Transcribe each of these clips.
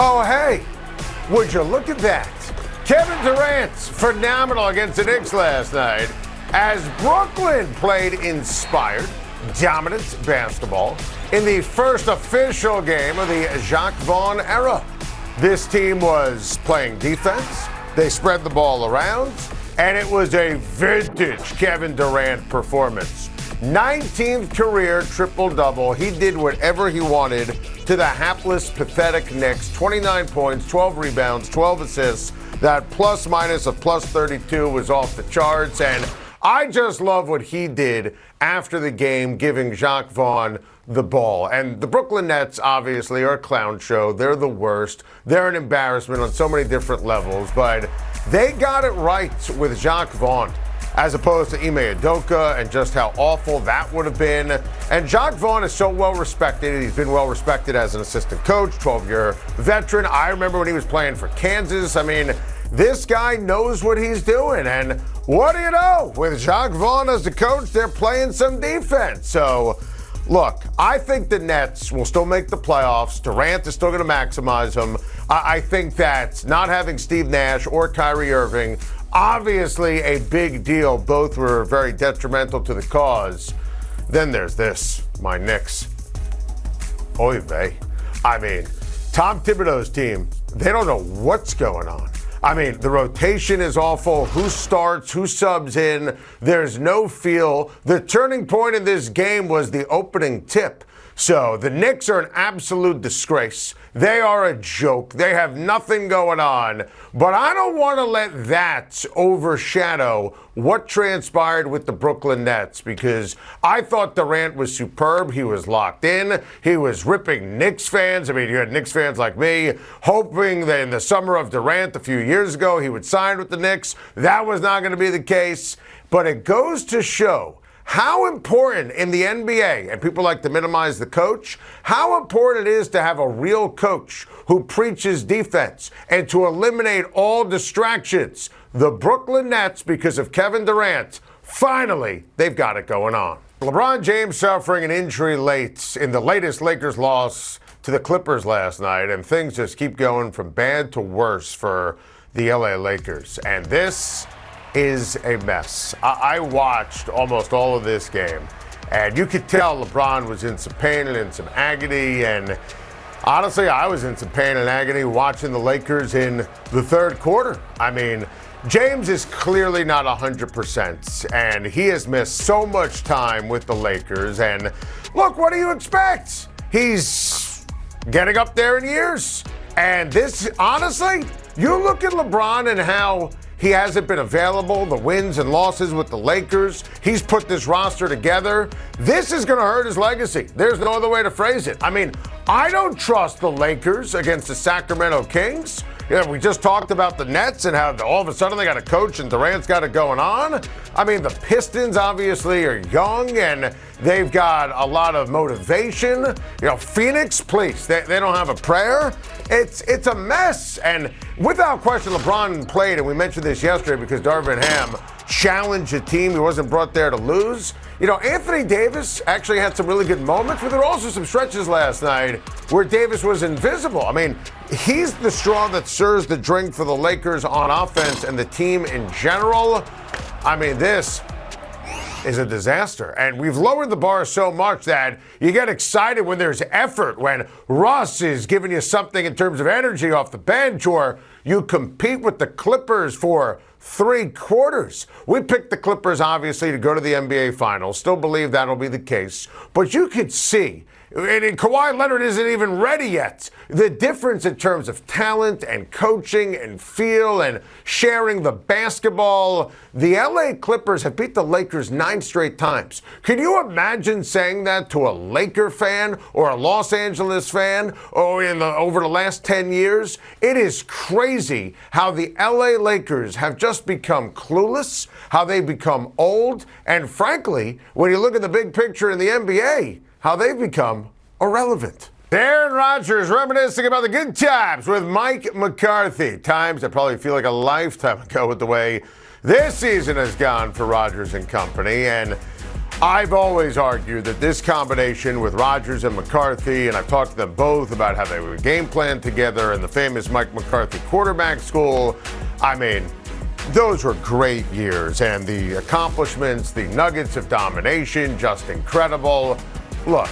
Oh, hey, would you look at that? Kevin Durant, phenomenal against the Knicks last night as Brooklyn played inspired, dominant basketball in the first official game of the Jacque Vaughn era. This team was playing defense, they spread the ball around, and it was a vintage Kevin Durant performance. 19th career triple-double. He did whatever he wanted to the hapless, pathetic Knicks. 29 points, 12 rebounds, 12 assists. That plus-minus of plus 32 was off the charts. And I just love what he did after the game, giving Jacque Vaughn the ball. And the Brooklyn Nets, obviously, are a clown show. They're the worst. They're an embarrassment on so many different levels. But they got it right with Jacque Vaughn, as opposed to Ime Udoka, and just how awful that would have been. And Jacque Vaughn is so well respected. He's been well respected as an assistant coach, 12-year veteran. I remember when he was playing for Kansas. I mean, this guy knows what he's doing. And what do you know? With Jacque Vaughn as the coach, they're playing some defense. So, look, I think the Nets will still make the playoffs. Durant is still going to maximize them. I think that not having Steve Nash or Kyrie Irving, obviously a big deal. Both were very detrimental to the cause. Then there's this, my Knicks. Oy vey. I mean, Tom Thibodeau's team, they don't know what's going on. I mean, the rotation is awful. Who starts? Who subs in? There's no feel. The turning point in this game was the opening tip. So the Knicks are an absolute disgrace. They are a joke. They have nothing going on. But I don't want to let that overshadow what transpired with the Brooklyn Nets, because I thought Durant was superb. He was locked in. He was ripping Knicks fans. I mean, you had Knicks fans like me hoping that in the summer of Durant a few years ago he would sign with the Knicks. That was not going to be the case. But it goes to show how important in the NBA, and people like to minimize the coach, how important it is to have a real coach who preaches defense and to eliminate all distractions. The Brooklyn Nets, because of Kevin Durant, finally, they've got it going on. LeBron James suffering an injury late in the latest Lakers loss to the Clippers last night, and things just keep going from bad to worse for the LA Lakers. And this is a mess. I watched almost all of this game, and you could tell LeBron was in some pain and in some agony, and honestly, I was in some pain and agony watching the Lakers in the third quarter. I mean, James is clearly not 100%, and he has missed so much time with the Lakers, and look, what do you expect? He's getting up there in years, and this, honestly, you look at LeBron and how he hasn't been available, the wins and losses with the Lakers. He's put this roster together. This is going to hurt his legacy. There's no other way to phrase it. I mean, I don't trust the Lakers against the Sacramento Kings. Yeah, we just talked about the Nets and how all of a sudden they got a coach and Durant's got it going on. I mean, the Pistons obviously are young and they've got a lot of motivation. You know, Phoenix, please, they don't have a prayer. It's a mess. And without question, LeBron played, and we mentioned this yesterday because Darvin Ham challenged a team. He wasn't brought there to lose. You know, Anthony Davis actually had some really good moments, but there were also some stretches last night where Davis was invisible. I mean, he's the straw that stirs the drink for the Lakers on offense and the team in general. I mean, this is a disaster. And we've lowered the bar so much that you get excited when there's effort, when Russ is giving you something in terms of energy off the bench, or you compete with the Clippers for 3 quarters. We picked the Clippers, obviously, to go to the NBA Finals. Still believe that'll be the case. But you could see, and Kawhi Leonard isn't even ready yet, the difference in terms of talent and coaching and feel and sharing the basketball. The LA Clippers have beat the Lakers 9 straight times. Can you imagine saying that to a Laker fan or a Los Angeles fan over the last 10 years? It is crazy how the LA Lakers have just become clueless, how they've become old, and frankly, when you look at the big picture in the NBA, how they've become irrelevant. Aaron Rodgers reminiscing about the good times with Mike McCarthy. Times that probably feel like a lifetime ago with the way this season has gone for Rodgers and company. And I've always argued that this combination with Rodgers and McCarthy, and I've talked to them both about how they would game plan together and the famous Mike McCarthy quarterback school. I mean, those were great years, and the accomplishments, the nuggets of domination, just incredible. Look,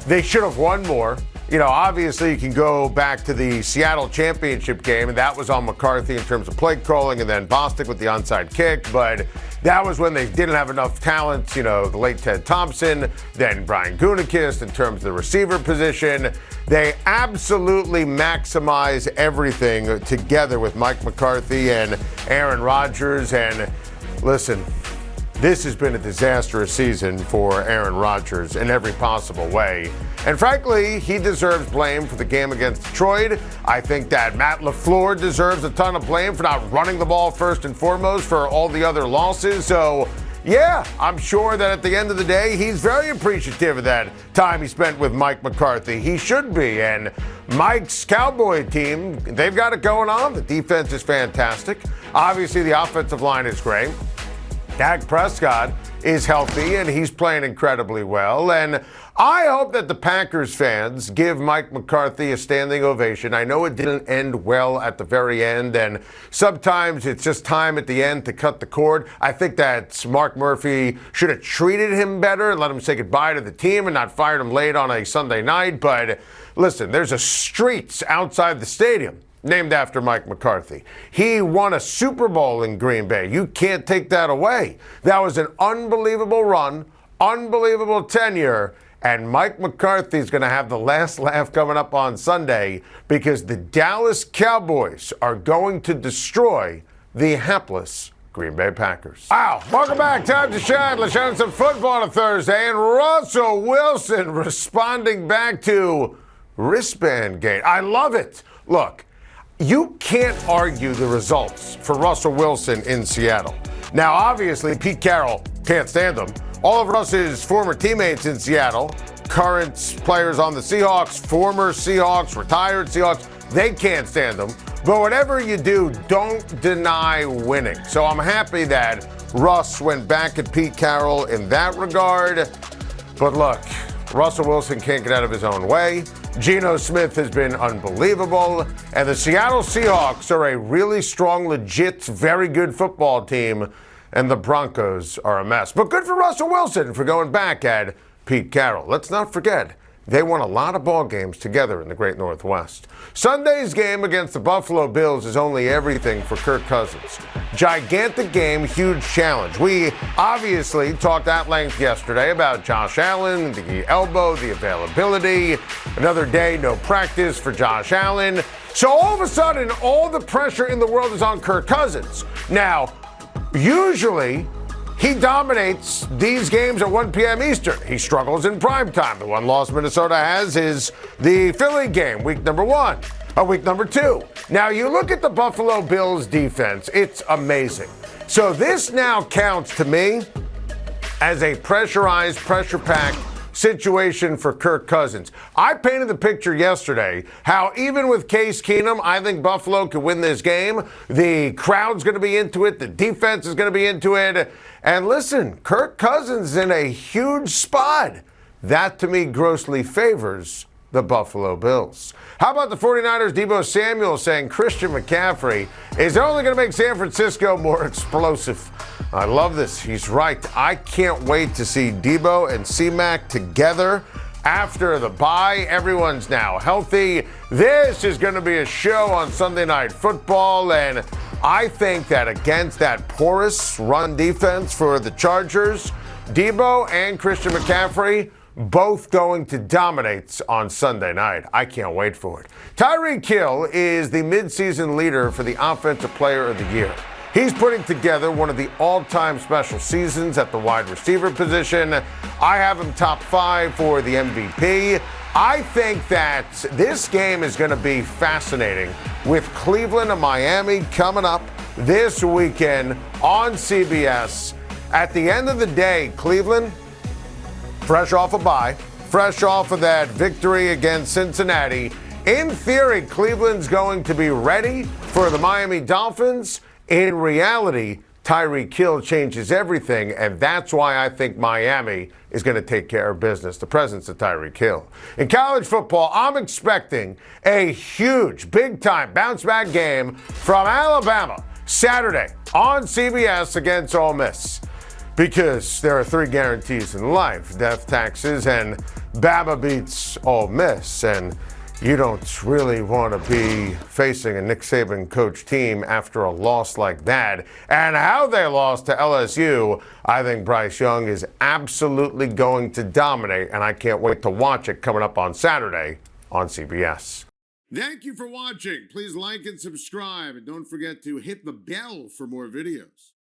they should have won more. You know, obviously you can go back to the Seattle championship game, and that was on McCarthy in terms of play calling, and then Bostic with the onside kick, but that was when they didn't have enough talent. You know, the late Ted Thompson, then Brian Gutekunst in terms of the receiver position. They absolutely maximize everything together with Mike McCarthy and Aaron Rodgers, and listen, this has been a disastrous season for Aaron Rodgers in every possible way. And frankly, he deserves blame for the game against Detroit. I think that Matt LaFleur deserves a ton of blame for not running the ball first and foremost for all the other losses. So, yeah, I'm sure that at the end of the day, he's very appreciative of that time he spent with Mike McCarthy. He should be. And Mike's Cowboy team, they've got it going on. The defense is fantastic. Obviously, the offensive line is great. Dak Prescott is healthy, and he's playing incredibly well. And I hope that the Packers fans give Mike McCarthy a standing ovation. I know it didn't end well at the very end, and sometimes it's just time at the end to cut the cord. I think that Mark Murphy should have treated him better and let him say goodbye to the team and not fired him late on a Sunday night. But listen, there's a street outside the stadium named after Mike McCarthy. He won a Super Bowl in Green Bay. You can't take that away. That was an unbelievable run, unbelievable tenure, and Mike McCarthy's going to have the last laugh coming up on Sunday because the Dallas Cowboys are going to destroy the hapless Green Bay Packers. Wow, welcome back. Time to shine. Let's shine some football on a Thursday. And Russell Wilson responding back to wristband gate. I love it. Look, you can't argue the results for Russell Wilson in Seattle. Now, obviously, Pete Carroll can't stand him. All of Russ's former teammates in Seattle, current players on the Seahawks, former Seahawks, retired Seahawks, they can't stand him. But whatever you do, don't deny winning. So I'm happy that Russ went back at Pete Carroll in that regard. But look, Russell Wilson can't get out of his own way. Geno Smith has been unbelievable. And the Seattle Seahawks are a really strong, legit, very good football team. And the Broncos are a mess. But good for Russell Wilson for going back at Pete Carroll. Let's not forget, they won a lot of ball games together in the Great Northwest. Sunday's game against the Buffalo Bills is only everything for Kirk Cousins. Gigantic game, huge challenge. We obviously talked at length yesterday about Josh Allen, the elbow, the availability. Another day, no practice for Josh Allen. So all of a sudden, all the pressure in the world is on Kirk Cousins. Now, usually, he dominates these games at 1 p.m. Eastern. He struggles in primetime. The one loss Minnesota has is the Philly game, week number 2. Now, you look at the Buffalo Bills defense, it's amazing. So this now counts to me as a pressurized, pressure-packed situation for Kirk Cousins. I painted the picture yesterday how even with Case Keenum, I think Buffalo could win this game. The crowd's going to be into it. The defense is going to be into it. And listen, Kirk Cousins is in a huge spot. That, to me, grossly favors the Buffalo Bills. How about the 49ers' Deebo Samuel saying Christian McCaffrey is only going to make San Francisco more explosive? I love this. He's right. I can't wait to see Deebo and C-Mac together after the bye. Everyone's now healthy. This is going to be a show on Sunday Night Football, and I think that against that porous run defense for the Chargers, Deebo and Christian McCaffrey both going to dominate on Sunday night. I can't wait for it. TYREEK Hill is the midseason leader for the Offensive Player of the Year. He's putting together one of the all-time special seasons at the wide receiver position. I have him top 5 for the MVP. I think that this game is going to be fascinating with Cleveland and Miami coming up this weekend on CBS. At the end of the day, Cleveland, fresh off a bye, fresh off of that victory against Cincinnati. In theory, Cleveland's going to be ready for the Miami Dolphins. In reality, Tyreek Hill changes everything, and that's why I think Miami is going to take care of business, the presence of Tyreek Hill. In college football, I'm expecting a huge, big-time bounce-back game from Alabama Saturday on CBS against Ole Miss. Because there are 3 guarantees in life: death, taxes, and Bama beats Ole Miss. And you don't really want to be facing a Nick Saban coach team after a loss like that. And how they lost to LSU, I think Bryce Young is absolutely going to dominate, and I can't wait to watch it coming up on Saturday on CBS. Thank you for watching. Please like and subscribe, and don't forget to hit the bell for more videos.